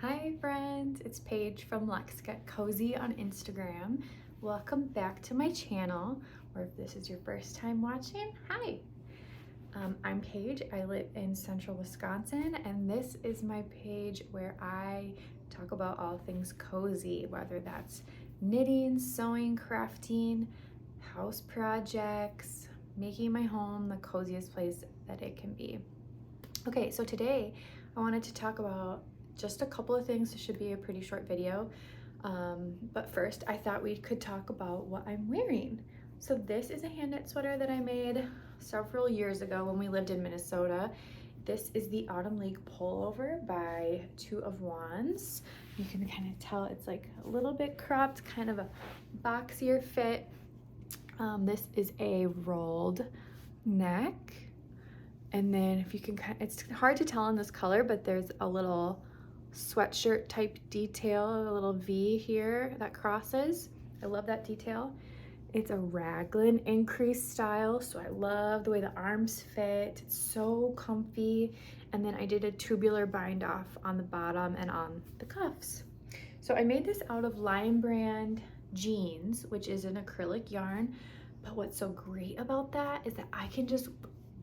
Hi friends, it's Paige from Let's Get Cozy on Instagram. Welcome back to my channel, or if this is your first time watching, hi. I'm Paige, I live in central Wisconsin, and this is my page where I talk about all things cozy, whether that's knitting, sewing, crafting, house projects, making my home the coziest place that it can be. Okay, so today I wanted to talk about just a couple of things. This should be a pretty short video. But first I thought we could talk about what I'm wearing. So this is a hand knit sweater that I made several years ago when we lived in Minnesota. This is the Autumn League Pullover by Two of Wands. You can kind of tell it's like a little bit cropped, kind of a boxier fit. This is a rolled neck. And then if you can, it's hard to tell in this color, but there's a little sweatshirt type detail, a little V here that crosses. I love that detail. It's a raglan increase style, so I love the way the arms fit. It's so comfy. And then I did a tubular bind off on the bottom and on the cuffs. So I made this out of Lion Brand jeans, which is an acrylic yarn. But what's so great about that is that I can just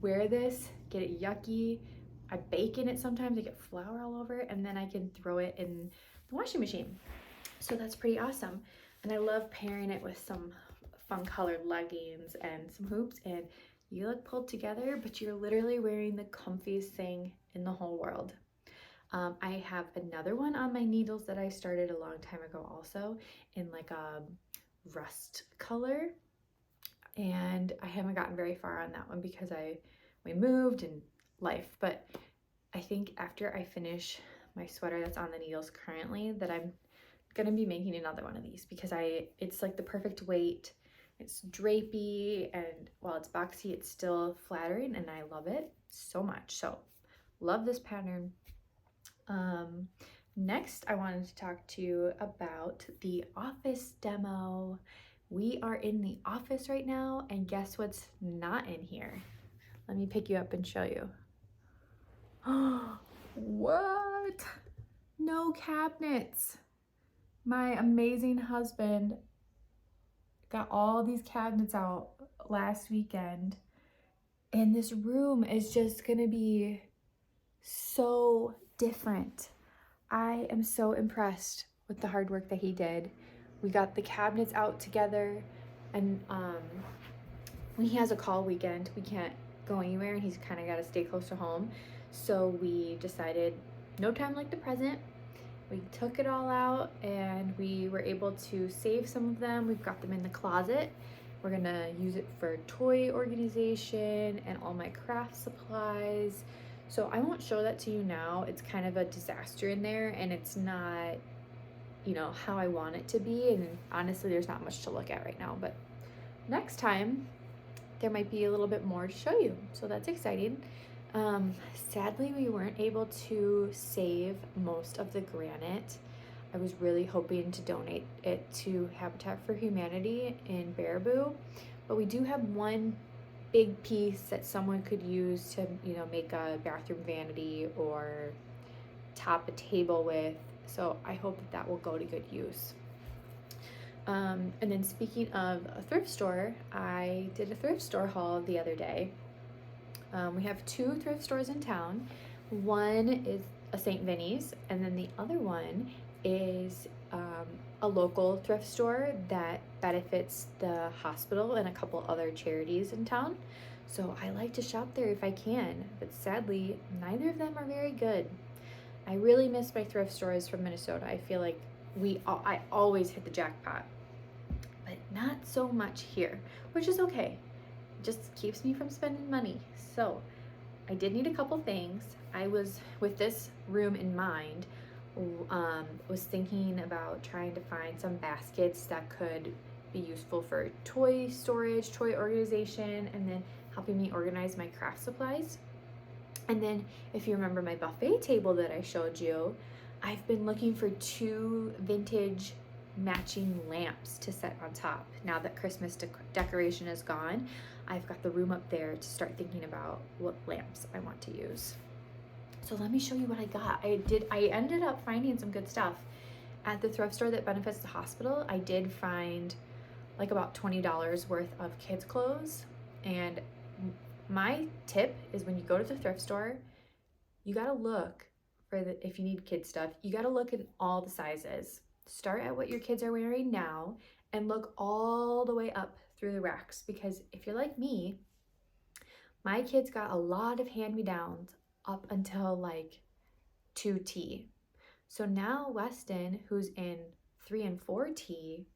wear this, get it yucky. I bake in it sometimes, I get flour all over it, and then I can throw it in the washing machine. So that's pretty awesome. And I love pairing it with some fun colored leggings and some hoops, and you look pulled together, but you're literally wearing the comfiest thing in the whole world. I have another one on my needles that I started a long time ago also in like a rust color, and I haven't gotten very far on that one because we moved and life, but I think after I finish my sweater that's on the needles currently that I'm gonna be making another one of these because it's like the perfect weight. It's drapey, and while it's boxy, it's still flattering, and I love it so much. So love this pattern. Next, I wanted to talk to you about the office demo. We are in the office right now, and guess what's not in here? Let me pick you up and show you. What? No cabinets. My amazing husband got all these cabinets out last weekend, and this room is just gonna be so different. I am so impressed with the hard work that he did. We got the cabinets out together, and when he has a call weekend, we can't go anywhere, and he's kind of got to stay close to home. So we decided no time like the present. We took it all out, and we were able to save some of them. We've got them in the closet. We're gonna use it for toy organization and all my craft supplies. So I won't show that to you now. It's kind of a disaster in there, and it's not, you know, how I want it to be. And honestly, there's not much to look at right now, but next time there might be a little bit more to show you. So that's exciting. Sadly, we weren't able to save most of the granite. I was really hoping to donate it to Habitat for Humanity in Baraboo, but we do have one big piece that someone could use to, you know, make a bathroom vanity or top a table with. So I hope that will go to good use. And then speaking of a thrift store, I did a thrift store haul the other day. We have two thrift stores in town. One is a St. Vinny's, and then the other one is a local thrift store that benefits the hospital and a couple other charities in town. So I like to shop there if I can, but sadly, neither of them are very good. I really miss my thrift stores from Minnesota. I feel like I always hit the jackpot, but not so much here, which is okay. It just keeps me from spending money. So I did need a couple things. I was, with this room in mind, was thinking about trying to find some baskets that could be useful for toy storage, toy organization, and then helping me organize my craft supplies. And then if you remember my buffet table that I showed you, I've been looking for two vintage matching lamps to set on top. Now that Christmas decoration is gone, I've got the room up there to start thinking about what lamps I want to use. So let me show you what I got. I ended up finding some good stuff. At the thrift store that benefits the hospital, I did find like about $20 worth of kids clothes. And my tip is when you go to the thrift store, you gotta look for if you need kid stuff, you gotta look in all the sizes. Start at what your kids are wearing now and look all the way up through the racks, because if you're like me, my kids got a lot of hand-me-downs up until like 2T. So now Weston, who's in 3 and 4T,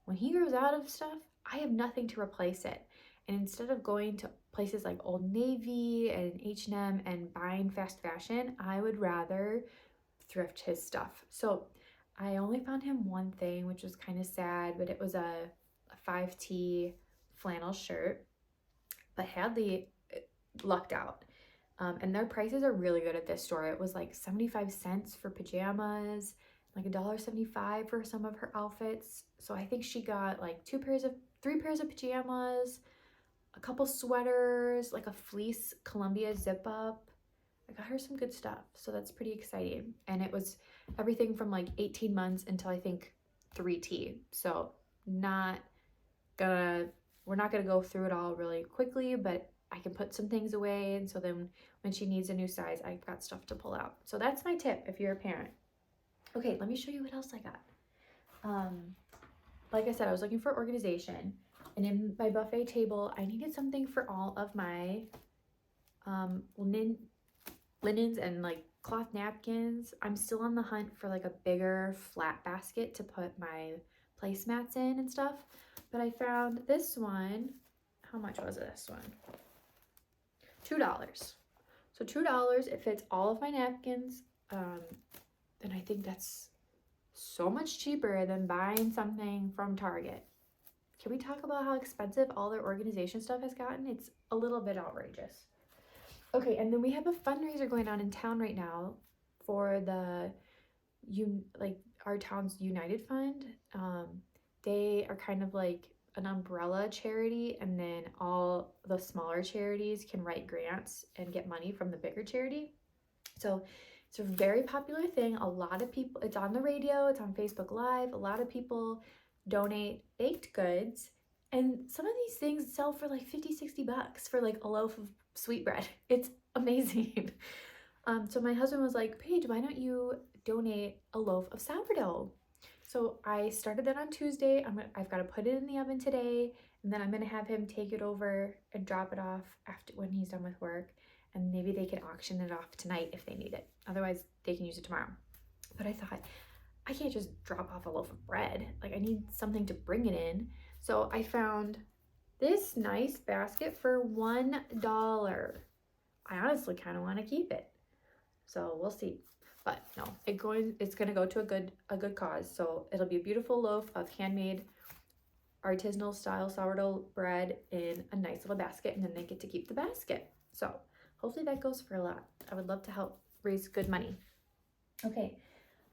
when he grows out of stuff, I have nothing to replace it. And instead of going to places like Old Navy and H&M and buying fast fashion, I would rather thrift his stuff. So I only found him one thing, which was kind of sad, but it was a 5T flannel shirt, but Hadley lucked out. And their prices are really good at this store. It was like 75 cents for pajamas, like $1.75 for some of her outfits. So I think she got like 3 pairs of pajamas, a couple sweaters, like a fleece Columbia zip up. I got her some good stuff. So that's pretty exciting. And it was everything from like 18 months until I think 3T. So we're not gonna go through it all really quickly, but I can put some things away, and so then when she needs a new size, I've got stuff to pull out. So that's my tip if you're a parent. Okay, let me show you what else I got. Like I said, I was looking for organization, and in my buffet table, I needed something for all of my linens and like cloth napkins. I'm still on the hunt for like a bigger flat basket to put my placemats in and stuff, but I found this one. How much was this one? $2. So $2, it fits all of my napkins. And I think that's so much cheaper than buying something from Target. Can we talk about how expensive all their organization stuff has gotten? It's a little bit outrageous. Okay, and then we have a fundraiser going on in town right now for the our town's United Fund. They are kind of like an umbrella charity, and then all the smaller charities can write grants and get money from the bigger charity. So it's a very popular thing. A lot of people, it's on the radio, it's on Facebook Live. A lot of people donate baked goods, and some of these things sell for like 50-60 bucks for like a loaf of sweetbread. It's amazing. So my husband was like, Paige, why don't you donate a loaf of sourdough? So I started that on Tuesday. I've got to put it in the oven today, and then I'm gonna have him take it over and drop it off after when he's done with work, and maybe they can auction it off tonight if they need it. Otherwise, they can use it tomorrow. But I thought, I can't just drop off a loaf of bread. Like, I need something to bring it in. So I found this nice basket for $1. I honestly kind of want to keep it. So we'll see. But no, it's gonna go to a good cause. So it'll be a beautiful loaf of handmade artisanal style sourdough bread in a nice little basket, and then they get to keep the basket. So hopefully that goes for a lot. I would love to help raise good money. Okay,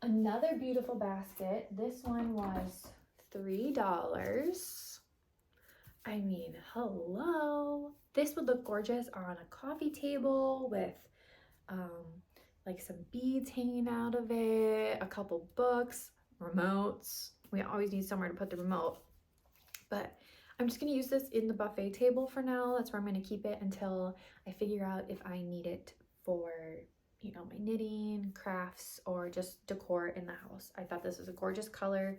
another beautiful basket. This one was $3. I mean, hello. This would look gorgeous on a coffee table with like some beads hanging out of it, a couple books, remotes. We always need somewhere to put the remote. But I'm just gonna use this in the buffet table for now. That's where I'm gonna keep it until I figure out if I need it for, you know, my knitting, crafts, or just decor in the house. I thought this was a gorgeous color.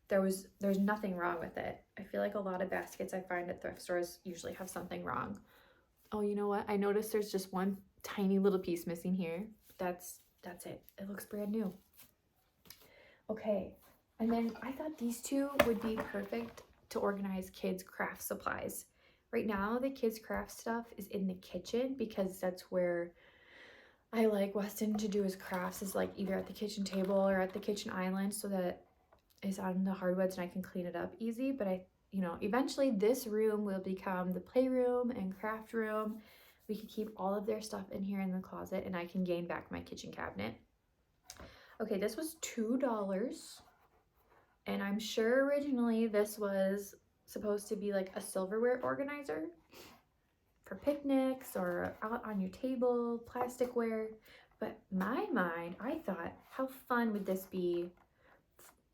There's nothing wrong with it. I feel like a lot of baskets I find at thrift stores usually have something wrong. Oh, you know what? I noticed there's just one tiny little piece missing here. That's it. It looks brand new. Okay, and then I thought these two would be perfect to organize kids' craft supplies. Right now, the kids' craft stuff is in the kitchen because that's where I like Weston to do his crafts, is like either at the kitchen table or at the kitchen island, so that it's on the hardwoods and I can clean it up easy. But eventually this room will become the playroom and craft room. We can keep all of their stuff in here in the closet, and I can gain back my kitchen cabinet. Okay, this was $2. And I'm sure originally this was supposed to be like a silverware organizer for picnics or out on your table, plasticware. But my mind, I thought, how fun would this be?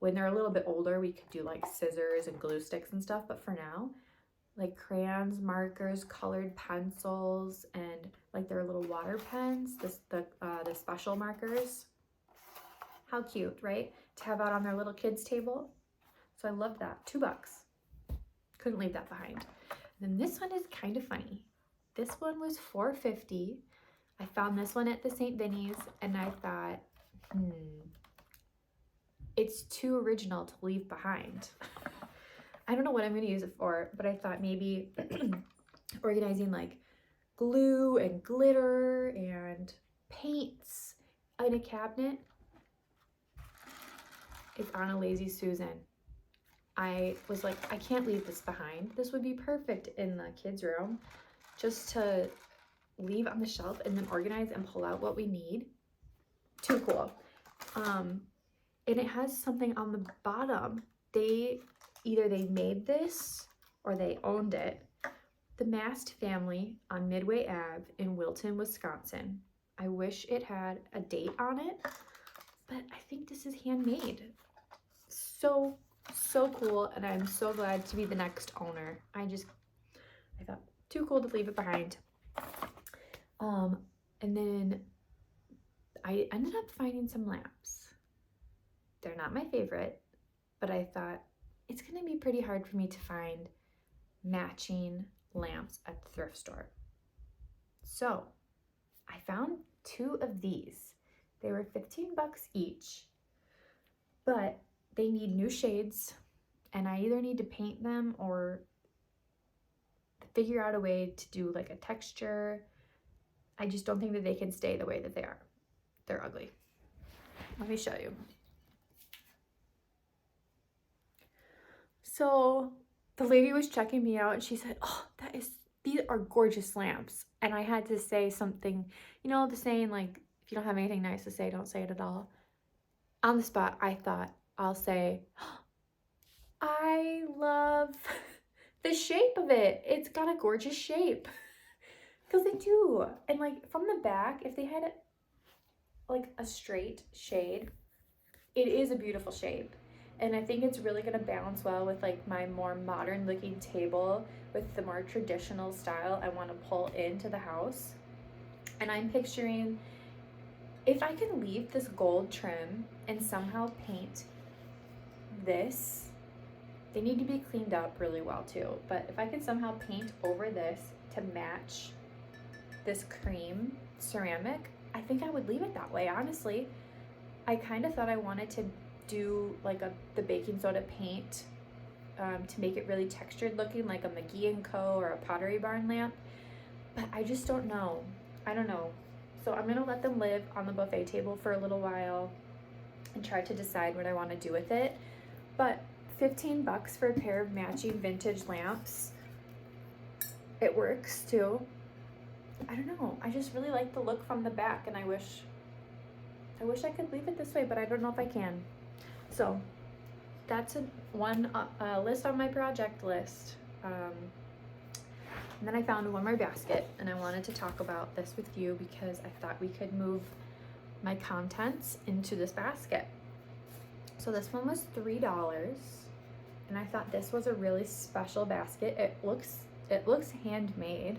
When they're a little bit older, we could do like scissors and glue sticks and stuff. But for now, like crayons, markers, colored pencils, and like their little water pens, the special markers. How cute, right? To have out on their little kids' table. So I love that. $2. Couldn't leave that behind. And then this one is kind of funny. This one was $4.50. I found this one at the St. Vinny's and I thought, it's too original to leave behind. I don't know what I'm going to use it for, but I thought maybe organizing like glue and glitter and paints in a cabinet. It's on a Lazy Susan. I was like, I can't leave this behind. This would be perfect in the kids' room just to leave on the shelf and then organize and pull out what we need. Too cool. And it has something on the bottom. Either they made this or they owned it. The Mast family on Midway Ave in Wilton, Wisconsin. I wish it had a date on it, but I think this is handmade. So cool, and I'm so glad to be the next owner. I thought, too cool to leave it behind. And then I ended up finding some lamps. They're not my favorite, but I thought it's gonna be pretty hard for me to find matching lamps at the thrift store. So I found 2 of these. They were $15 each, but they need new shades, and I either need to paint them or figure out a way to do like a texture. I just don't think that they can stay the way that they are. They're ugly. Let me show you. So the lady was checking me out and she said, oh, these are gorgeous lamps. And I had to say something, you know, the saying like, if you don't have anything nice to say, don't say it at all. On the spot, I thought, I'll say, I love the shape of it. It's got a gorgeous shape. Because they do. And like from the back, if they had like a straight shade, it is a beautiful shape. And I think it's really going to balance well with like my more modern looking table with the more traditional style I want to pull into the house. And I'm picturing if I can leave this gold trim and somehow paint this, they need to be cleaned up really well too. But if I can somehow paint over this to match this cream ceramic, I think I would leave it that way, honestly. I kind of thought I wanted to do like the baking soda paint to make it really textured looking, like a Maggie & Co. or a Pottery Barn lamp, but I just don't know. I don't know. So I'm gonna let them live on the buffet table for a little while and try to decide what I want to do with it. But $15 for a pair of matching vintage lamps, it works too. I don't know, I just really like the look from the back, and I wish I could leave it this way, but I don't know if I can. So that's one list on my project list. And then I found one more basket, and I wanted to talk about this with you because I thought we could move my contents into this basket. So this one was $3, and I thought this was a really special basket. It looks handmade.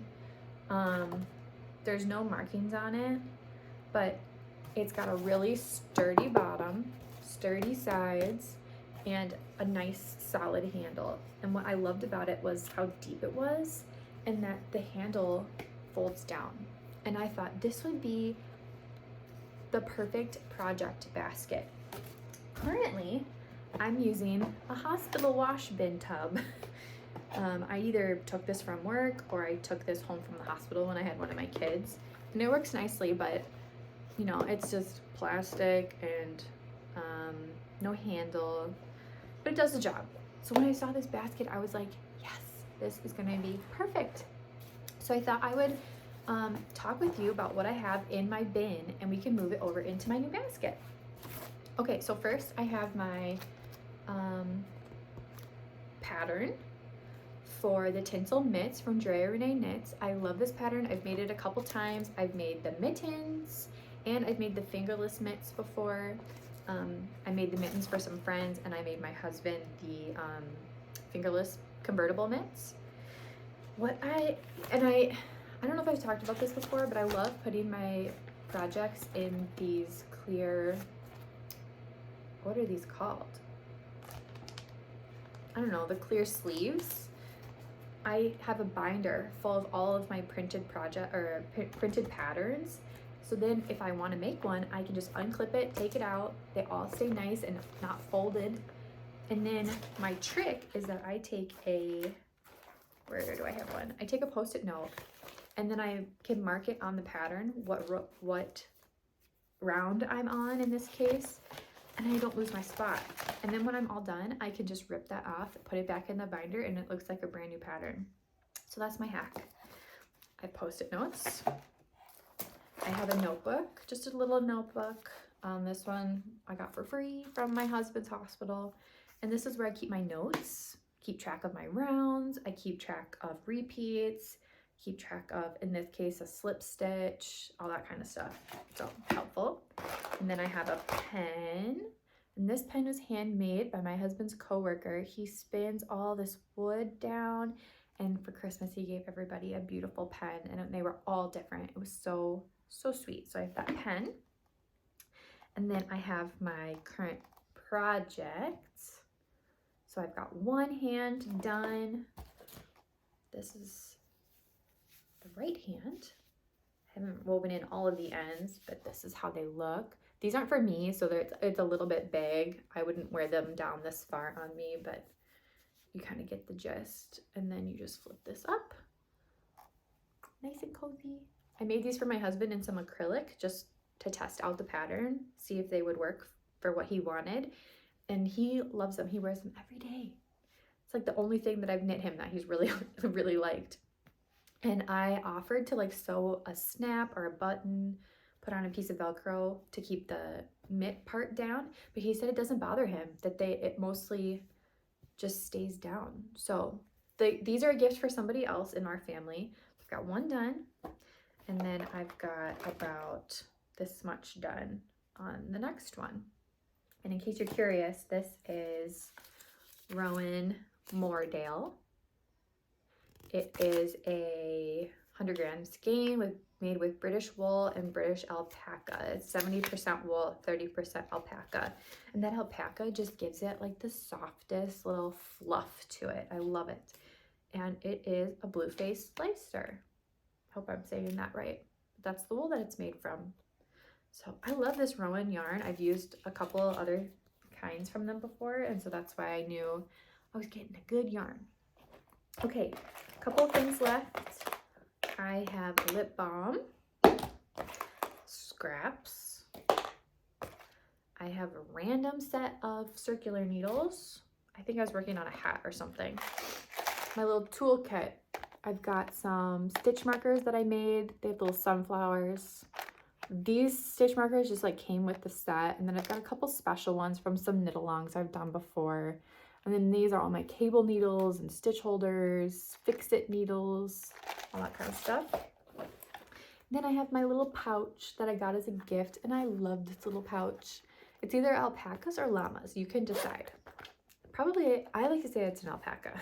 There's no markings on it, but it's got a really sturdy bottom, sturdy sides, and a nice solid handle. And what I loved about it was how deep it was and that the handle folds down. And I thought this would be the perfect project basket. Currently, I'm using a hospital wash bin tub. I either took this from work or I took this home from the hospital when I had one of my kids. And it works nicely, but you know, it's just plastic and no handle, but it does the job. So when I saw this basket, I was like, yes, this is gonna be perfect. So I thought I would talk with you about what I have in my bin and we can move it over into my new basket. Okay, so first I have my pattern for the Tinsel mitts from Andrea Knits. I love this pattern. I've made it a couple times. I've made the mittens And I've made the fingerless mitts before. I made the mittens for some friends, and I made my husband the fingerless convertible mitts. I don't know if I've talked about this before, but I love putting my projects in these clear, what are these called? I don't know, the clear sleeves. I have a binder full of all of my printed printed patterns. So then if I want to make one, I can just unclip it, take it out. They all stay nice and not folded. And then my trick is that I take where do I have one? I take a Post-it note, and then I can mark it on the pattern, what round I'm on in this case, and I don't lose my spot. And then when I'm all done, I can just rip that off, put it back in the binder, and it looks like a brand new pattern. So that's my hack. I have Post-it notes. I have a notebook, just a little notebook. This one I got for free from my husband's hospital. And this is where I keep my notes, keep track of my rounds. I keep track of repeats, keep track of, in this case, a slip stitch, all that kind of stuff. So helpful. And then I have a pen. And this pen was handmade by my husband's coworker. He spins all this wood down, and for Christmas he gave everybody a beautiful pen, and they were all different. It was so sweet. So I have that pen. And then I have my current projects. So I've got one hand done. This is the right hand. I haven't woven in all of the ends, but this is how they look. These aren't for me, so it's a little bit big. I wouldn't wear them down this far on me, but you kind of get the gist. And then you just flip this up. Nice and cozy. I made these for my husband in some acrylic just to test out the pattern, see if they would work for what he wanted. And he loves them. He wears them every day. It's like the only thing that I've knit him that he's really, really liked. And I offered to like sew a snap or a button, put on a piece of Velcro to keep the mitt part down. But he said it doesn't bother him, that it mostly just stays down. So these are a gift for somebody else in our family. I've got one done. And then I've got about this much done on the next one. And in case you're curious, this is Rowan Moordale. It is a 100-gram skein made with British wool and British alpaca. It's 70% wool, 30% alpaca. And that alpaca just gives it like the softest little fluff to it. I love it. And it is a blue-faced slicer. Hope I'm saying that right. That's the wool that it's made from. So I love this Rowan yarn. I've used a couple other kinds from them before, and so that's why I knew I was getting a good yarn. Okay, a couple of things left. I have lip balm, scraps. I have a random set of circular needles. I think I was working on a hat or something. My little toolkit. I've got some stitch markers that I made. They have little sunflowers. These stitch markers just like came with the set. And then I've got a couple special ones from some knit-alongs I've done before. And then these are all my cable needles and stitch holders, fix-it needles, all that kind of stuff. And then I have my little pouch that I got as a gift, and I love this little pouch. It's either alpacas or llamas. You can decide. Probably, I like to say it's an alpaca.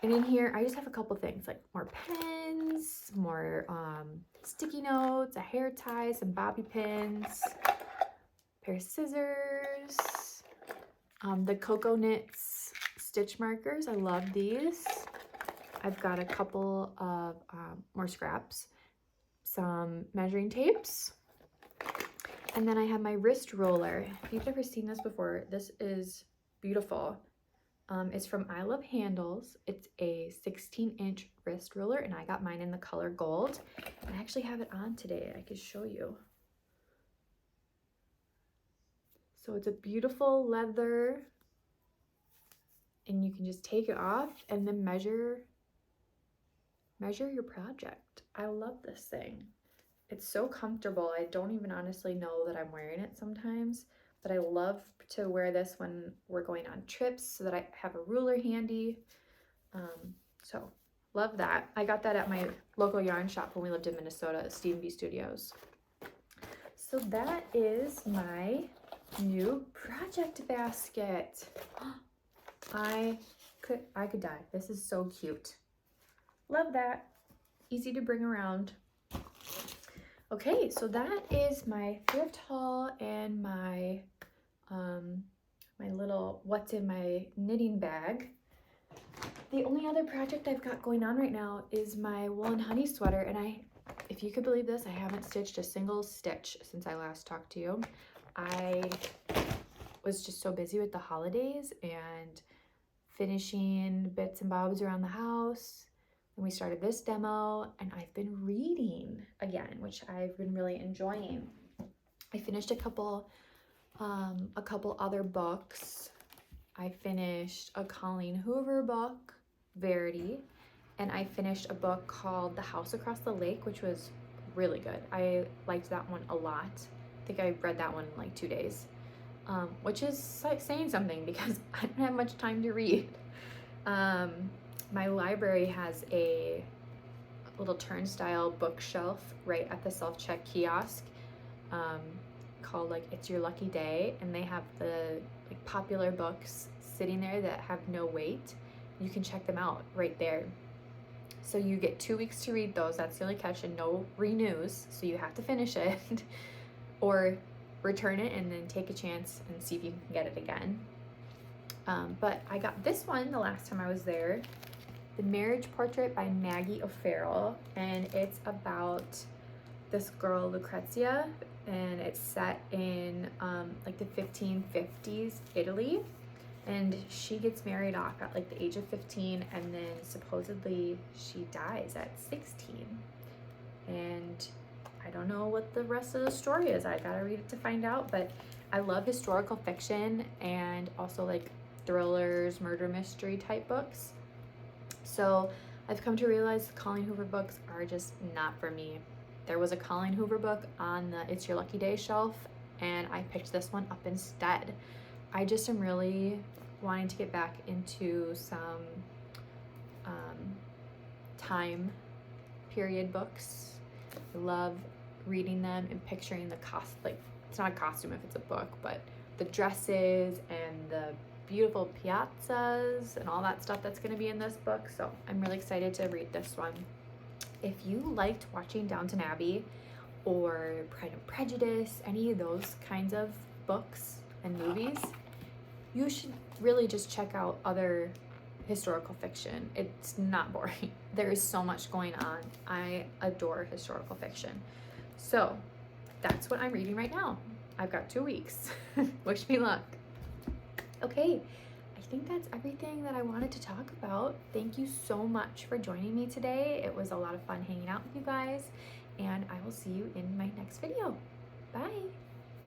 And in here, I just have a couple things, like more pens, more sticky notes, a hair tie, some bobby pins, a pair of scissors, the CoCo Knits stitch markers. I love these. I've got a couple of more scraps, some measuring tapes, and then I have my wrist roller. If you've never seen this before, this is beautiful. It's from ilovehandles. It's a 16-inch wrist roller, and I got mine in the color gold. I actually have it on today. I could show you. So it's a beautiful leather, and you can just take it off and then measure your project. I love this thing. It's so comfortable. I don't even honestly know that I'm wearing it sometimes, but I love to wear this when we're going on trips so that I have a ruler handy. So love that. I got that at my local yarn shop when we lived in Minnesota at Steve B Studios. So that is my new project basket. I could die. This is so cute. Love that. Easy to bring around. Okay, so that is my thrift haul and my my little what's in my knitting bag. The only other project I've got going on right now is my wool and honey sweater, and if you could believe this, I haven't stitched a single stitch since I last talked to you. I was just so busy with the holidays and finishing bits and bobs around the house. And we started this demo, and I've been reading again, which I've been really enjoying. I finished a couple other books. I finished a Colleen Hoover book, Verity, and I finished a book called The House Across the Lake, which was really good. I liked that one a lot. I think I read that one in like 2 days, which is like saying something because I don't have much time to read. My library has a little turnstile bookshelf right at the self-check kiosk called like It's Your Lucky Day, and they have the like popular books sitting there that have no wait. You can check them out right there. So you get 2 weeks to read those. That's the only catch, and no renews, so you have to finish it or return it and then take a chance and see if you can get it again. But I got this one the last time I was there, The Marriage Portrait by Maggie O'Farrell, and it's about this girl Lucrezia, and it's set in like the 1550s Italy, and she gets married off at like the age of 15, and then supposedly she dies at 16, and I don't know what the rest of the story is. I gotta read it to find out. But I love historical fiction and also like thrillers, murder mystery type books. So I've come to realize the Colleen Hoover books are just not for me. There was a Colleen Hoover book on the It's Your Lucky Day shelf, and I picked this one up instead. I just am really wanting to get back into some time period books. I love reading them and picturing the like it's not a costume if it's a book, but the dresses and the beautiful piazzas and all that stuff that's going to be in this book. So I'm really excited to read this one. If you liked watching Downton Abbey or Pride and Prejudice, any of those kinds of books and movies, you should really just check out other historical fiction. It's not boring. There is so much going on. I adore historical fiction. So that's what I'm reading right now. I've got 2 weeks. Wish me luck. Okay, I think that's everything that I wanted to talk about. Thank you so much for joining me today. It was a lot of fun hanging out with you guys, and I will see you in my next video. Bye.